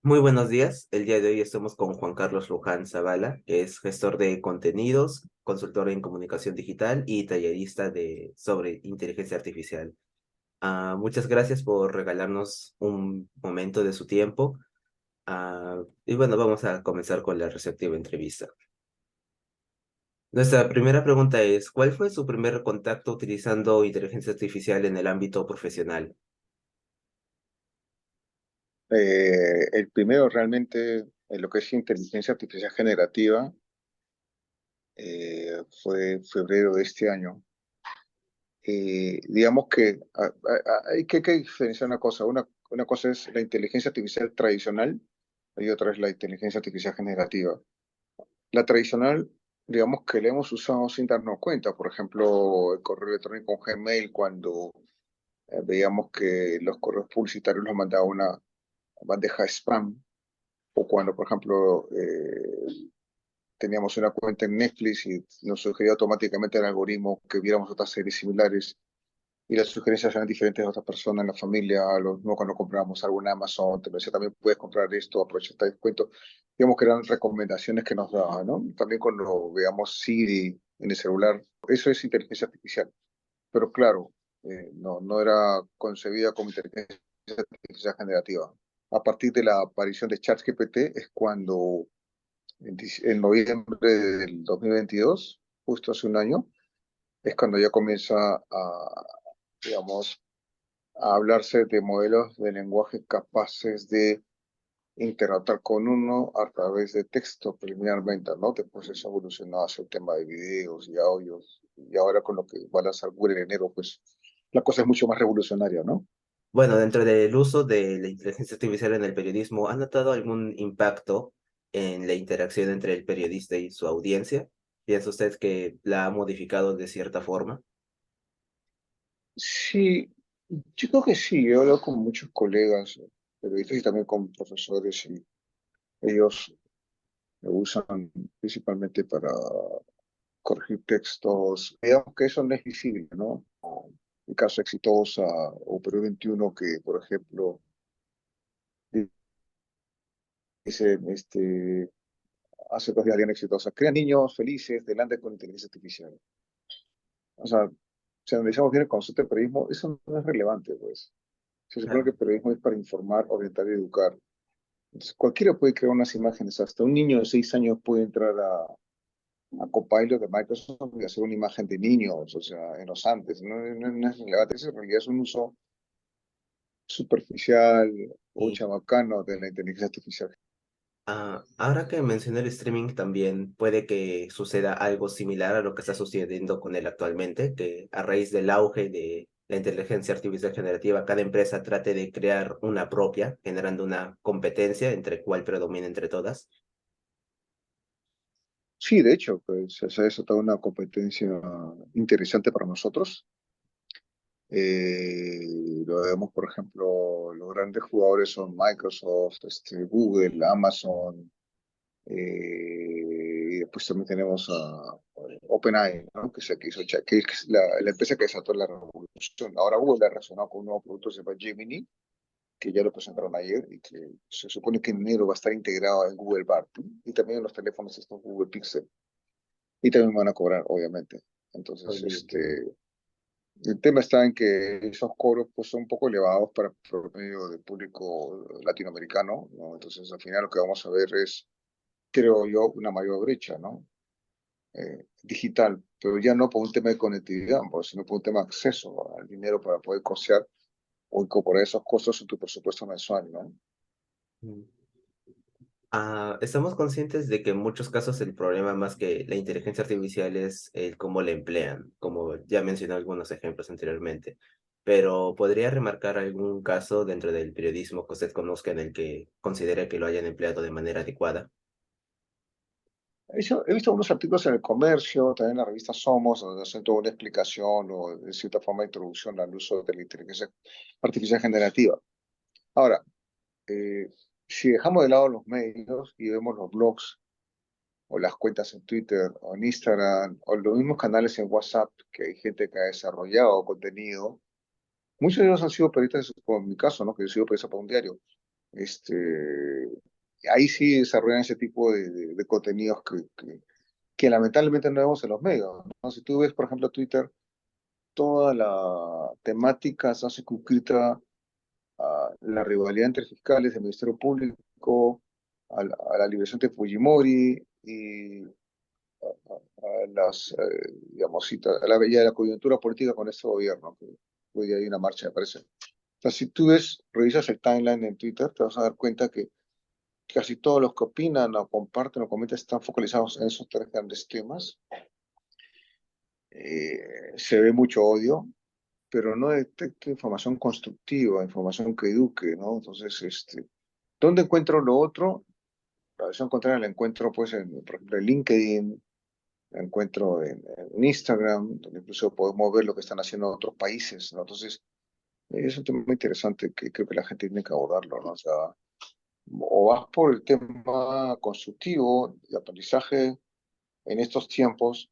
Muy buenos días. El día de hoy estamos con Juan Carlos Luján Zavala, que es gestor de contenidos, consultor en comunicación digital y tallerista sobre inteligencia artificial. Muchas gracias por regalarnos un momento de su tiempo. Y bueno, vamos a comenzar con la receptiva entrevista. Nuestra primera pregunta es, ¿cuál fue su primer contacto utilizando inteligencia artificial en el ámbito profesional? El primero realmente, en lo que es inteligencia artificial generativa, fue febrero de este año. Digamos que hay que diferenciar una cosa. Una cosa es la inteligencia artificial tradicional y otra es la inteligencia artificial generativa. La tradicional, digamos que la hemos usado sin darnos cuenta. Por ejemplo, el correo electrónico Gmail, cuando veíamos que los correos publicitarios los mandaba una bandeja spam, o cuando, por ejemplo, teníamos una cuenta en Netflix y nos sugería automáticamente el algoritmo que viéramos otras series similares y las sugerencias eran diferentes a otras personas en la familia, lo mismo cuando comprábamos algo en Amazon, te decía también puedes comprar esto, aprovecha este descuento. Digamos que eran recomendaciones que nos daban, ¿no? También cuando veamos Siri en el celular, eso es inteligencia artificial, pero claro, no era concebida como inteligencia artificial generativa. A partir de la aparición de ChatGPT es cuando en noviembre del 2022, justo hace un año, es cuando ya comienza digamos, a hablarse de modelos de lenguaje capaces de interactuar con uno a través de texto preliminarmente, ¿no? Después eso evolucionó hacia el tema de videos y audios, y ahora con lo que va a lanzar Google en enero, pues la cosa es mucho más revolucionaria, ¿no? Bueno, dentro del uso de la inteligencia artificial en el periodismo, ¿ha notado algún impacto en la interacción entre el periodista y su audiencia? ¿Piensa usted que la ha modificado de cierta forma? Sí, yo creo que sí, he hablado con muchos colegas periodistas y también con profesores y ellos lo usan principalmente para corregir textos. Digamos que eso no es visible, ¿no? El caso Exitosa o Perú 21, que, por ejemplo, dice, hace 2 días Diana Exitosa, crea niños felices delante con inteligencia artificial. O sea, si analizamos bien el concepto de periodismo, eso no es relevante, pues. Se supone que Claro. el periodismo es para informar, orientar y educar. Entonces, cualquiera puede crear unas imágenes, hasta un niño de 6 años puede entrar a Copilot de Microsoft y hacer una imagen de niños, o sea, en los Andes. No es relevante, eso en realidad es un uso superficial o Y chabacano de la inteligencia artificial. ahora que mencioné el streaming, también puede que suceda algo similar a lo que está sucediendo con él actualmente, que a raíz del auge de la inteligencia artificial generativa, cada empresa trate de crear una propia, generando una competencia entre cuál predomina entre todas. Sí, de hecho, pues se ha desatado una competencia interesante para nosotros. Lo vemos, por ejemplo, los grandes jugadores son Microsoft, Google, Amazon, y después también tenemos a OpenAI, ¿no? Que es la empresa que desató la revolución. Ahora Google ha reaccionado con un nuevo producto que se llama Gemini, que ya lo presentaron ayer y que se supone que en enero va a estar integrado en Google Bard, ¿no? Y también en los teléfonos estos Google Pixel. Y también van a cobrar, obviamente. Entonces, el tema está en que esos cobros pues, son un poco elevados para el promedio del público latinoamericano, ¿no? Entonces, al final lo que vamos a ver es, creo yo, una mayor brecha, ¿no? Digital, pero ya no por un tema de conectividad, pues, sino por un tema de acceso al dinero para poder costear o incorporar esos costos en tu presupuesto mensual, ¿no? Mm. Estamos conscientes de que en muchos casos el problema más que la inteligencia artificial es el cómo la emplean, como ya mencioné algunos ejemplos anteriormente, pero ¿podría remarcar algún caso dentro del periodismo que usted conozca en el que considere que lo hayan empleado de manera adecuada? He visto unos artículos en el comercio, también en la revista Somos, donde hacen toda una explicación o de cierta forma introducción al uso de la inteligencia artificial generativa. Ahora, eh, si dejamos de lado los medios y vemos los blogs o las cuentas en Twitter o en Instagram o los mismos canales en WhatsApp que hay gente que ha desarrollado contenido, muchos de ellos han sido periodistas, por mi caso, ¿no? Que yo he sido periodista para un diario. Este, ahí sí desarrollan ese tipo de contenidos que lamentablemente no vemos en los medios, ¿no? Si tú ves, por ejemplo, Twitter, toda la temática está circunscrita a la rivalidad entre fiscales del Ministerio Público, a la liberación de Fujimori y a las, digamos, a la coyuntura política con este gobierno, que hoy día hay una marcha, me parece. O sea, si tú revisas el timeline en Twitter, te vas a dar cuenta que casi todos los que opinan o comparten o comentan están focalizados en esos tres grandes temas. Se ve mucho odio, pero no detecto información constructiva, información que eduque, ¿no? Entonces, ¿dónde encuentro lo otro? La versión contraria la encuentro, pues, por ejemplo, en LinkedIn, la encuentro en Instagram, donde incluso podemos ver lo que están haciendo otros países, ¿no? Entonces, es un tema muy interesante que creo que la gente tiene que abordarlo, ¿no? O sea, o vas por el tema constructivo de aprendizaje en estos tiempos,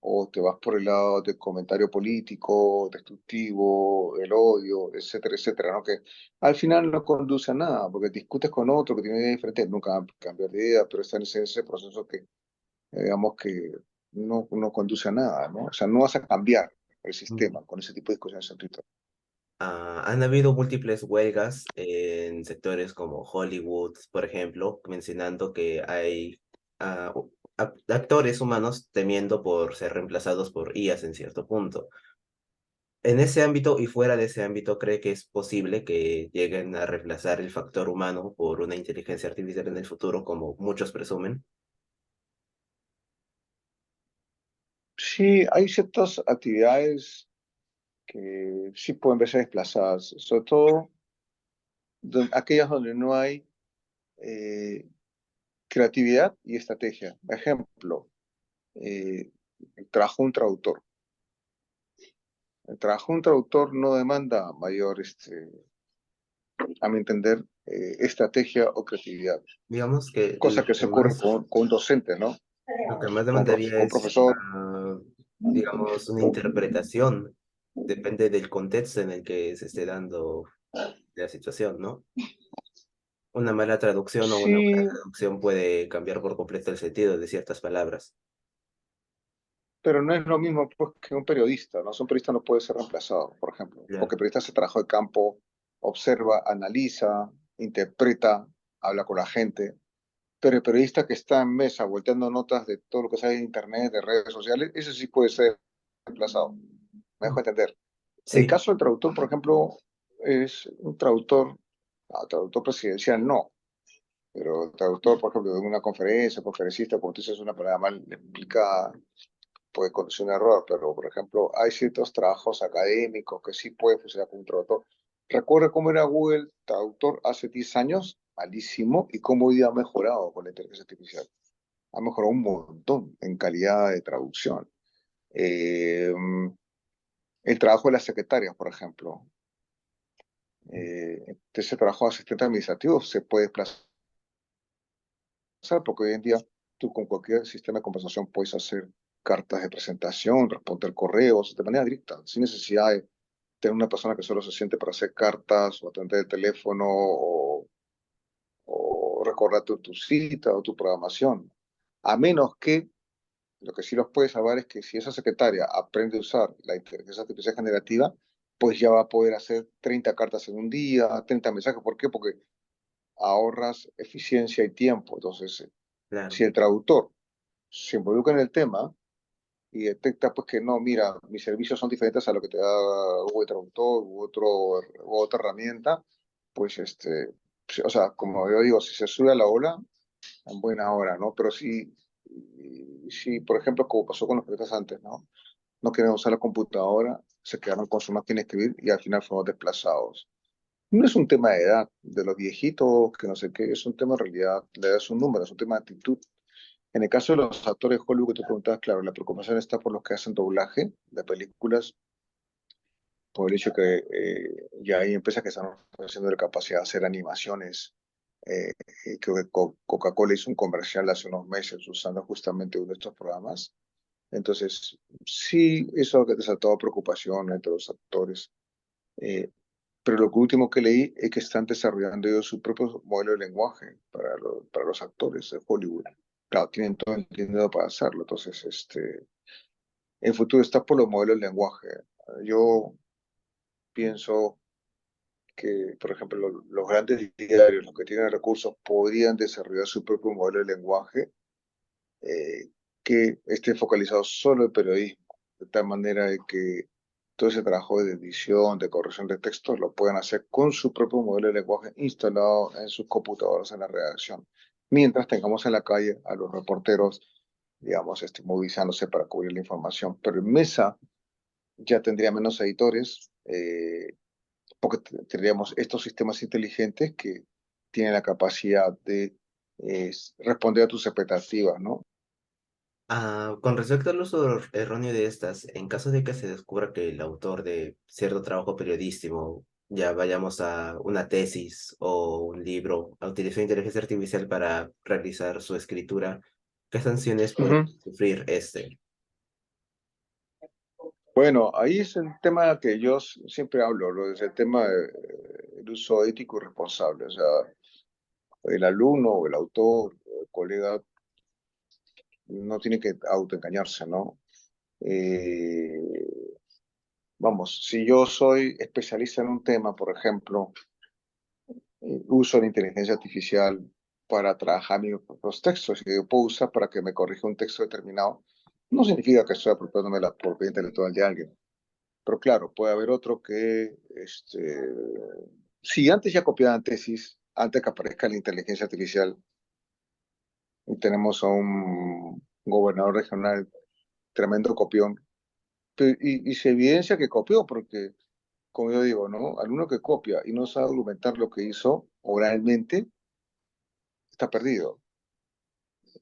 o te vas por el lado del comentario político, destructivo, el odio, etcétera, etcétera, ¿no? Que al final no conduce a nada, porque discutes con otro que tiene idea diferente, nunca van a cambiar de idea, pero está en ese proceso que, digamos que no conduce a nada, ¿no? O sea, no vas a cambiar el sistema con ese tipo de discusiones en Twitter. Han habido múltiples huelgas en sectores como Hollywood, por ejemplo, mencionando que hay actores humanos temiendo por ser reemplazados por IAs en cierto punto. En ese ámbito y fuera de ese ámbito, ¿cree que es posible que lleguen a reemplazar el factor humano por una inteligencia artificial en el futuro, como muchos presumen? Sí, hay ciertas actividades que sí pueden verse desplazadas, sobre todo aquellas donde no hay eh, creatividad y estrategia. Ejemplo, el trabajo de un traductor. El trabajo de un traductor no demanda mayor, a mi entender, estrategia o creatividad, Digamos que cosa que se ocurre con un docente, ¿no? lo que más demandaría Con un es, profesor. digamos, una interpretación. Depende del contexto en el que se esté dando la situación, ¿no? Una mala traducción o una buena Sí, traducción puede cambiar por completo el sentido de ciertas palabras. pero no es lo mismo pues, que un periodista, ¿no? Un periodista no puede ser reemplazado, por ejemplo, Ya, porque el periodista hace trabajo de campo, observa, analiza, interpreta, habla con la gente. Pero el periodista que está en mesa volteando notas de todo lo que sale en internet, de redes sociales, ese sí puede ser reemplazado. Me dejo entender. El sí, caso del traductor, por ejemplo, es un traductor, traductor presidencial no, pero el traductor, por ejemplo, de una conferencia, conferencista, como tú dices, una palabra mal explicada, puede conducir un error, pero por ejemplo, hay ciertos trabajos académicos que sí puede funcionar como un traductor. Recuerda cómo era Google Traductor hace 10 años, malísimo, y cómo hoy día ha mejorado con la inteligencia artificial. Ha mejorado un montón en calidad de traducción. Eh, el trabajo de las secretarias, por ejemplo. Ese trabajo de asistente administrativo se puede desplazar porque hoy en día tú con cualquier sistema de conversación puedes hacer cartas de presentación, responder correos de manera directa, sin necesidad de tener una persona que solo se siente para hacer cartas o atender el teléfono o recordar tu cita o tu programación. A menos que lo que sí los puede salvar es que si esa secretaria aprende a usar la inteligencia artificial generativa, pues ya va a poder hacer 30 cartas en un día, 30 mensajes. ¿Por qué? Porque ahorras eficiencia y tiempo. Entonces, claro. si el traductor se involucra en el tema y detecta pues que no, mira, mis servicios son diferentes a lo que te da Google Traductor u otra herramienta, pues o sea, como yo digo, si se sube a la ola, en buena hora, ¿no? Pero si, por ejemplo, como pasó con los periodistas antes, ¿no? No querían usar la computadora, se quedaron con su máquina de escribir y al final fueron desplazados. No es un tema de edad, de los viejitos, que no sé qué, es un tema en realidad, la edad es un número, es un tema de actitud. En el caso de los actores de Hollywood que tú preguntabas, claro, la preocupación está por los que hacen doblaje de películas, por el hecho que ya hay empresas que están ofreciendo la capacidad de hacer animaciones. Creo que Coca-Cola hizo un comercial hace unos meses usando justamente uno de estos programas. Entonces, sí, eso ha desatado preocupación entre los actores. Eh, pero lo último que leí es que están desarrollando ellos su propio modelo de lenguaje para los actores de Hollywood. Claro, tienen todo el dinero para hacerlo, entonces el futuro está por los modelos de lenguaje. Yo pienso que, por ejemplo, los grandes diarios, los que tienen recursos, podrían desarrollar su propio modelo de lenguaje eh, que esté focalizado solo en periodismo, de tal manera de que todo ese trabajo de edición, de corrección de textos, lo puedan hacer con su propio modelo de lenguaje instalado en sus computadoras en la redacción, mientras tengamos en la calle a los reporteros, digamos, movilizándose para cubrir la información. Pero en mesa ya tendría menos editores, porque tendríamos estos sistemas inteligentes que tienen la capacidad de responder a tus expectativas, ¿no? Con respecto al uso erróneo de estas, en caso de que se descubra que el autor de cierto trabajo periodístico, ya vayamos a una tesis o un libro, utilizó inteligencia artificial para realizar su escritura, ¿qué sanciones puede Ujú. sufrir este? Bueno, ahí es el tema que yo siempre hablo, es el tema del uso ético y responsable. O sea, el alumno o el autor o el colega no tiene que autoengañarse, ¿no? Eh, Vamos, si yo soy especialista en un tema, por ejemplo, uso la inteligencia artificial para trabajar los textos y yo puedo usar para que me corrija un texto determinado, no significa que estoy apropiándome la propiedad intelectual de alguien. Pero claro, puede haber otro que, si antes ya copiaban tesis, antes que aparezca la inteligencia artificial, y tenemos a un gobernador regional tremendo copión, y se evidencia que copió, porque, como yo digo, ¿no? Al uno que copia y no sabe argumentar lo que hizo oralmente, está perdido.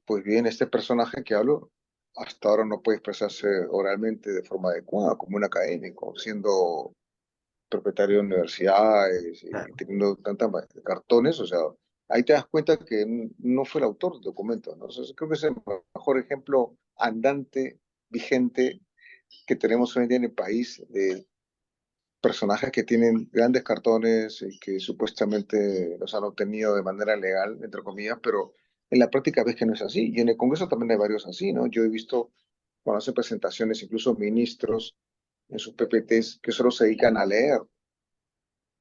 Pues bien, este personaje que hablo, hasta ahora no puede expresarse oralmente de forma adecuada, como un académico, siendo propietario de universidades y Claro. teniendo tantos cartones, o sea, ahí te das cuenta que no fue el autor del documento, ¿no? O sea, creo que es el mejor ejemplo andante, vigente, que tenemos hoy en día en el país de personajes que tienen grandes cartones y que supuestamente los han obtenido de manera legal, entre comillas, pero en la práctica ves que no es así. Y en el Congreso también hay varios así, ¿no? Yo he visto cuando hacen presentaciones, incluso ministros en sus PPTs que solo se dedican a leer,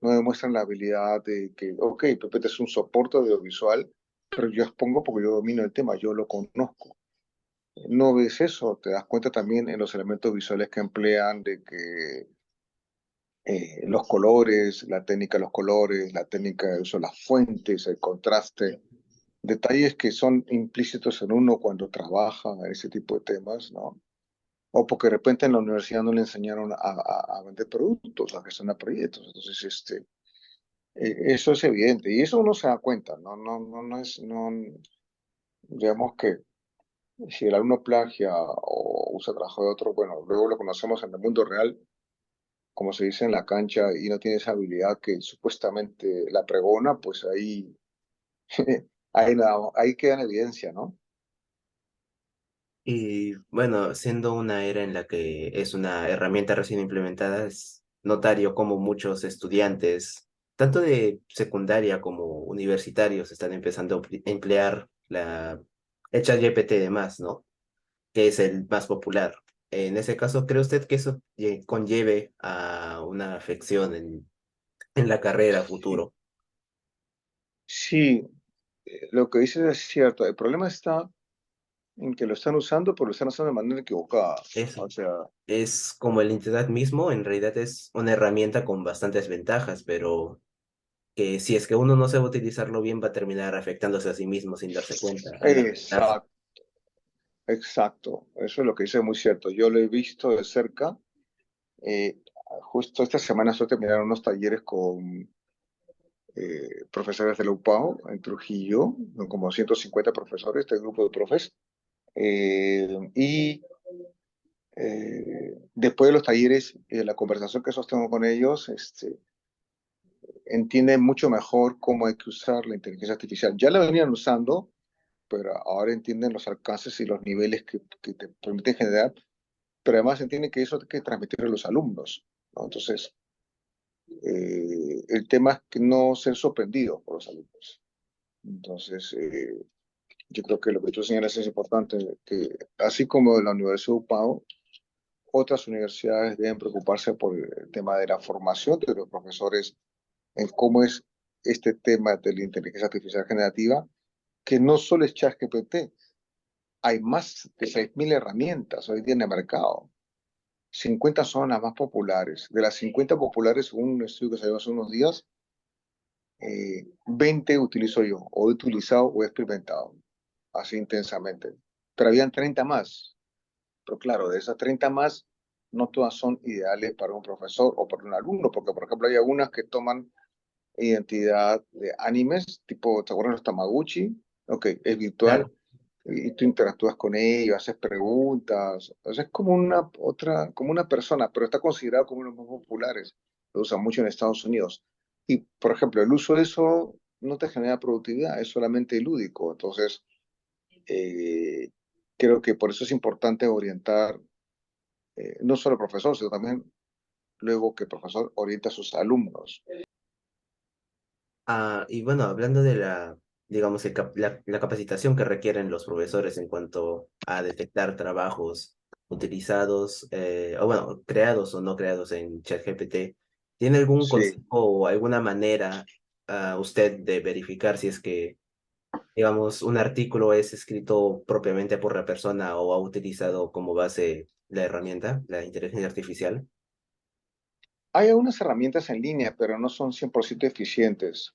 no demuestran la habilidad de que, ok, PPT es un soporte audiovisual, pero yo expongo porque yo domino el tema, yo lo conozco. No ves eso, te das cuenta también en los elementos visuales que emplean de que los colores, la técnica de los colores, la técnica de uso de las fuentes, el contraste, detalles que son implícitos en uno cuando trabaja ese tipo de temas, ¿no? O porque de repente en la universidad no le enseñaron a vender productos, a gestionar proyectos. Entonces, eso es evidente y eso uno se da cuenta, no es, no, digamos que si el alumno plagia o usa trabajo de otro, bueno, luego lo conocemos en el mundo real, como se dice en la cancha, y no tiene esa habilidad que supuestamente la pregona, pues ahí, ahí queda en evidencia, ¿no? Y bueno, siendo una era en la que es una herramienta recién implementada, es notario como muchos estudiantes, tanto de secundaria como universitarios, están empezando a emplear el ChatGPT de más, ¿no? Que es el más popular. En ese caso, ¿cree usted que eso conlleve a una afección en la carrera Sí, futuro? sí, lo que dices es cierto. El problema está en que lo están usando, pero lo están usando de manera equivocada. O Eso. sea, Es como el Internet mismo, en realidad es una herramienta con bastantes ventajas, pero que si es que uno no sabe utilizarlo bien, va a terminar afectándose a sí mismo sin darse cuenta al lamentarse. exacto, exacto. Eso es lo que dice muy cierto. Yo lo he visto de cerca. Eh, Justo esta semana estoy terminando unos talleres con profesores de la UPAO en Trujillo, son como 150 profesores, este grupo de profes. Y después de los talleres, la conversación que sostengo con ellos, entienden mucho mejor cómo hay que usar la inteligencia artificial. Ya la venían usando, pero ahora entienden los alcances y los niveles que te permiten generar, pero además entienden que eso hay que transmitirle a los alumnos, ¿no? Entonces, El tema es que no ser sorprendidos por los alumnos. Entonces, yo creo que lo que tú señalas es importante, que así como la Universidad de UPAO, otras universidades deben preocuparse por el tema de la formación de los profesores en cómo es este tema de la inteligencia artificial generativa, que no solo es ChatGPT, hay más de 6.000 herramientas hoy día en el mercado. 50 son las más populares. De las 50 populares, según un estudio que salió hace unos días, 20 utilizo yo, o he utilizado o he experimentado, así intensamente. Pero habían 30 más. Pero claro, de esas 30 más, no todas son ideales para un profesor o para un alumno, porque por ejemplo hay algunas que toman identidad de animes, tipo, ¿te acuerdas de los Tamaguchi? Ok, es virtual, Claro. y tú interactúas con ellos, haces preguntas, o sea, es como una otra, como una persona, pero está considerado como uno de los más populares. Lo usan mucho en Estados Unidos. Y, por ejemplo, el uso de eso no te genera productividad, es solamente lúdico. Entonces, eh, creo que por eso es importante orientar, no solo al profesor, sino también luego que el profesor orienta a sus alumnos. Y bueno, hablando de digamos, la capacitación que requieren los profesores en cuanto a detectar trabajos utilizados, o bueno, creados o no creados en ChatGPT, ¿tiene algún Sí, consejo o alguna manera usted de verificar si es que, digamos, un artículo es escrito propiamente por la persona o ha utilizado como base la herramienta, la inteligencia artificial? hay algunas herramientas en línea, pero no son 100% eficientes.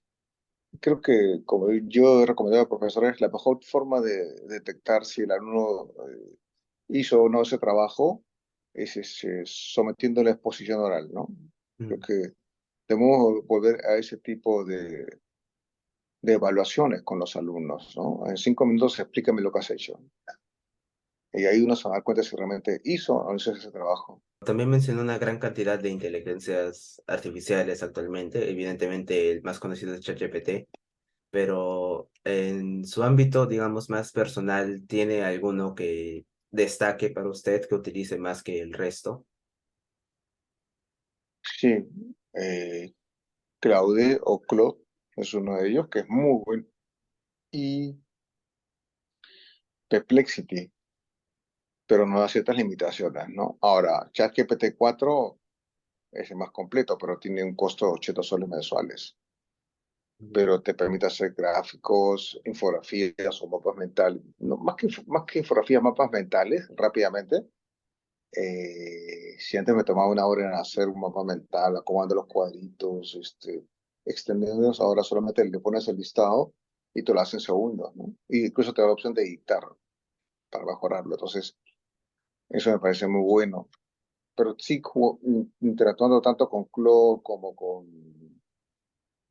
Creo que, como yo he recomendado a profesores, la mejor forma de detectar si el alumno hizo o no ese trabajo es sometiéndole a exposición oral, ¿no? Creo Mm. que debemos volver a ese tipo de evaluaciones con los alumnos, ¿no? En 5 minutos explícame lo que has hecho. Y ahí uno se va a dar cuenta si realmente hizo o no hizo ese trabajo. También mencionó una gran cantidad de inteligencias artificiales actualmente. Evidentemente, el más conocido es ChatGPT, pero en su ámbito, digamos, más personal, ¿tiene alguno que destaque para usted, que utilice más que el resto? Sí, eh, Claude o Claude es uno de ellos, que es muy bueno. Y Perplexity, pero no da ciertas limitaciones, ¿no? Ahora, ChatGPT 4 es el más completo, pero tiene un costo de 80 soles mensuales, pero te permite hacer gráficos, infografías o mapas mentales, no, más que infografías, mapas mentales, rápidamente. Si antes me tomaba una hora en hacer un mapa mental, acomodando los cuadritos, extendiéndolos, ahora solamente le pones el listado y te lo hace en segundos, ¿no? Y incluso te da la opción de editar para mejorarlo. Entonces, eso me parece muy bueno. Pero sí, interactuando tanto con Claude como con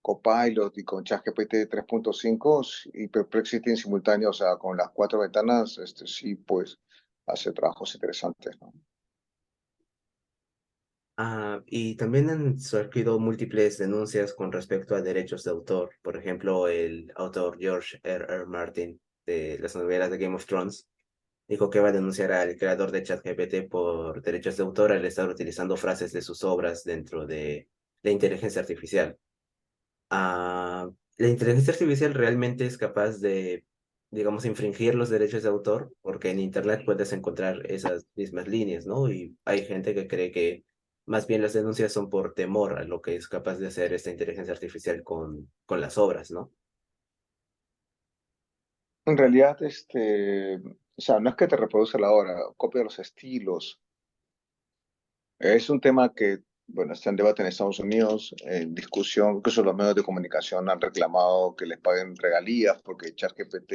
Copilot y con ChatGPT 3.5 y Perplexity en simultáneo, o sea, con las 4 ventanas, sí, pues hace trabajos interesantes, ¿no? Y también han surgido múltiples denuncias con respecto a derechos de autor. Por ejemplo, el autor George R. Martin de las novelas de Game of Thrones dijo que va a denunciar al creador de ChatGPT por derechos de autor al estar utilizando frases de sus obras dentro de la inteligencia artificial. La inteligencia artificial realmente es capaz de, digamos, infringir los derechos de autor, porque en Internet puedes encontrar esas mismas líneas, ¿no? Y hay gente que cree que más bien las denuncias son por temor a lo que es capaz de hacer esta inteligencia artificial con las obras, ¿no? En realidad, o sea, no es que te reproduce la obra, copia los estilos. Es un tema que, bueno, está en debate en Estados Unidos, en discusión, incluso los medios de comunicación han reclamado que les paguen regalías porque ChatGPT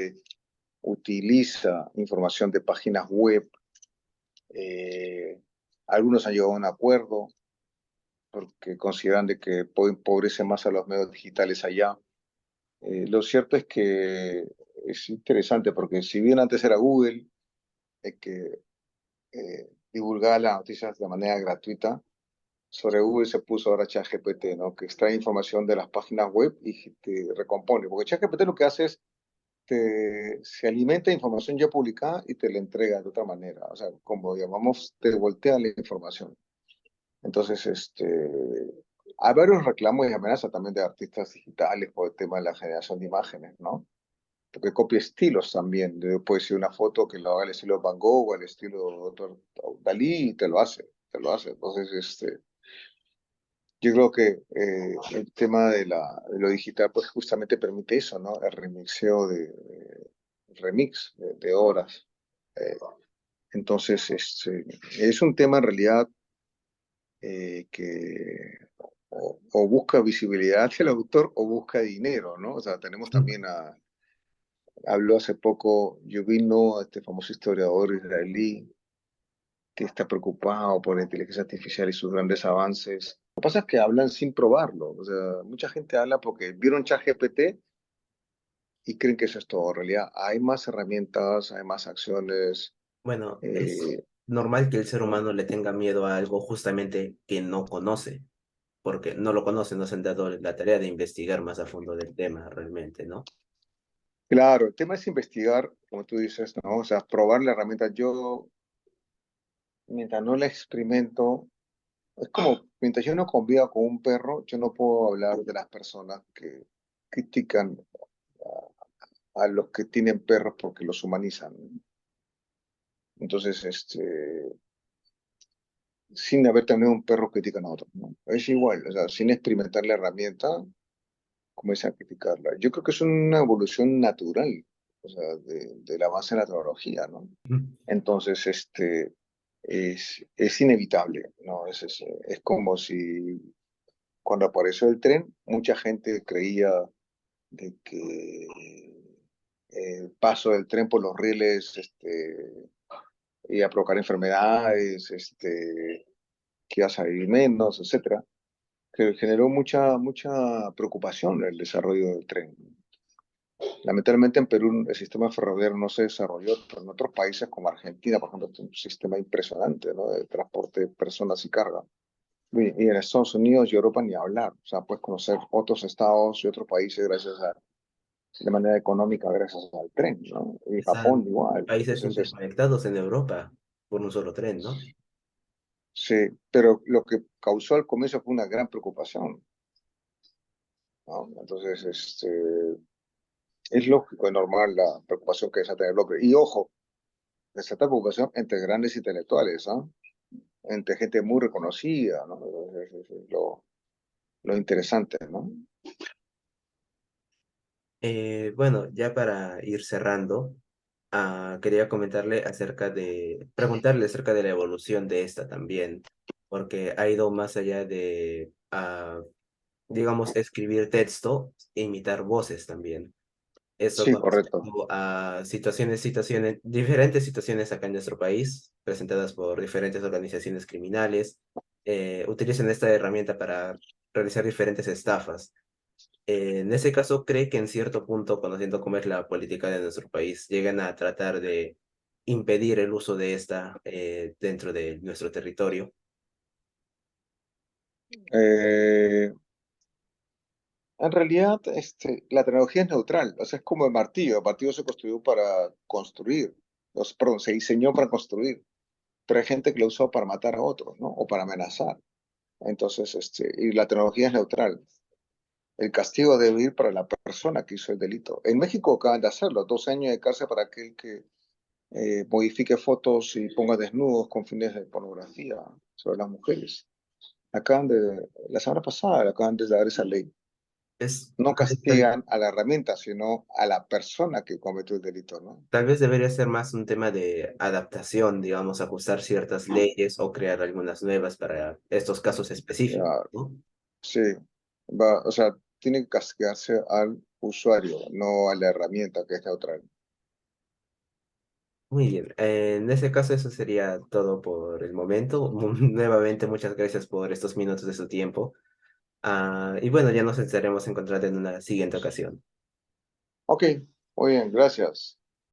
utiliza información de páginas web. Eh, Algunos han llegado a un acuerdo porque consideran de que empobrece más a los medios digitales allá. Lo cierto es que es interesante porque si bien antes era Google el que divulgaba las noticias de manera gratuita, sobre Google se puso ahora ChatGPT, ¿no? Que extrae información de las páginas web y te recompone. Porque ChatGPT lo que hace es se alimenta de información ya publicada y te la entrega de otra manera. O sea, como llamamos, te voltea la información. Entonces, Hay varios reclamos y amenazas también de artistas digitales por el tema de la generación de imágenes, ¿no? Porque copia estilos también. Puede ser una foto que lo haga al estilo Van Gogh o al estilo Dalí y te lo hace, te lo hace. Entonces, yo creo que el tema de lo digital, pues justamente permite eso, ¿no? El remixeo remix de horas. Eh, entonces, es un tema en realidad que o busca visibilidad del autor o busca dinero, ¿no? O sea, tenemos también habló hace poco Yuval Noah, este famoso historiador israelí, que está preocupado por la inteligencia artificial y sus grandes avances. Lo que pasa es que hablan sin probarlo. O sea, mucha gente habla porque vieron ChatGPT y creen que eso es todo. En realidad, hay más herramientas, hay más acciones. Bueno, es eh, normal que el ser ¿no? humano le tenga miedo a algo justamente que no conoce, porque no lo conoce, no se han dado la tarea de investigar más a fondo del tema realmente, ¿no? Claro, el tema es investigar, como tú dices, ¿no? O sea, probar la herramienta. Yo, mientras no la experimento, es como, mientras yo no conviva con un perro, yo no puedo hablar de las personas que critican a los que tienen perros porque los humanizan. Entonces, sin haber tenido un perro, critican a otro, ¿no? Es igual, o sea, sin experimentar la herramienta, comienzan a criticarla. Yo creo que es una evolución natural, o sea, del avance en la tecnología, ¿no? Entonces, es inevitable, ¿no? Es como si cuando apareció el tren, mucha gente creía de que el paso del tren por los rieles, iba a provocar enfermedades, que iba a salir menos, etcétera, que generó mucha preocupación el desarrollo del tren. Lamentablemente en Perú el sistema ferroviario no se desarrolló, pero en otros países como Argentina, por ejemplo, tiene un sistema impresionante, ¿no? De transporte de personas y carga. Y en Estados Unidos y Europa ni hablar. O sea, puedes conocer otros estados y otros países de manera económica gracias al tren, ¿no? Y Japón Están igual. países Entonces, interconectados en Europa por un solo tren, ¿no? sí, pero lo que causó al comienzo fue una gran preocupación, ¿no? Entonces, es lógico y normal la preocupación que desata el hombre. Y ojo, desata preocupación entre grandes intelectuales, ¿no? Entre gente muy reconocida, ¿no? Es lo interesante, ¿no? Bueno, ya para ir cerrando, quería preguntarle acerca de la evolución de esta también, porque ha ido más allá de, digamos, escribir texto e imitar voces también. Esto Sí, con correcto. respecto a diferentes situaciones acá en nuestro país, presentadas por diferentes organizaciones criminales, utilizan esta herramienta para realizar diferentes estafas. En ese caso, ¿cree que en cierto punto, conociendo cómo es la política de nuestro país, llegan a tratar de impedir el uso de esta dentro de nuestro territorio? Eh, En realidad, la tecnología es neutral, o sea, es como el martillo se construyó para construir, perdón, se diseñó para construir, pero hay gente que lo usa para matar a otros, ¿no? O para amenazar. Entonces, y la tecnología es neutral. El castigo debe ir para la persona que hizo el delito. En México acaban de hacerlo, 2 años de cárcel para aquel que modifique fotos y ponga desnudos con fines de pornografía sobre las mujeres. La semana pasada acaban de dar esa ley. Es, No tal, castigan a la herramienta, sino a la persona que cometió el delito, ¿no? tal vez debería ser más un tema de adaptación, digamos, ajustar ciertas leyes o crear algunas nuevas para estos casos específicos, Ya, ¿no? sí, o sea, tiene que castigarse al usuario, no a la herramienta que es neutral. Muy bien, en ese caso eso sería todo por el momento. Nuevamente, muchas gracias por estos minutos de su tiempo. Y bueno, ya nos estaremos encontrando en una siguiente ocasión. Ok, muy bien, gracias.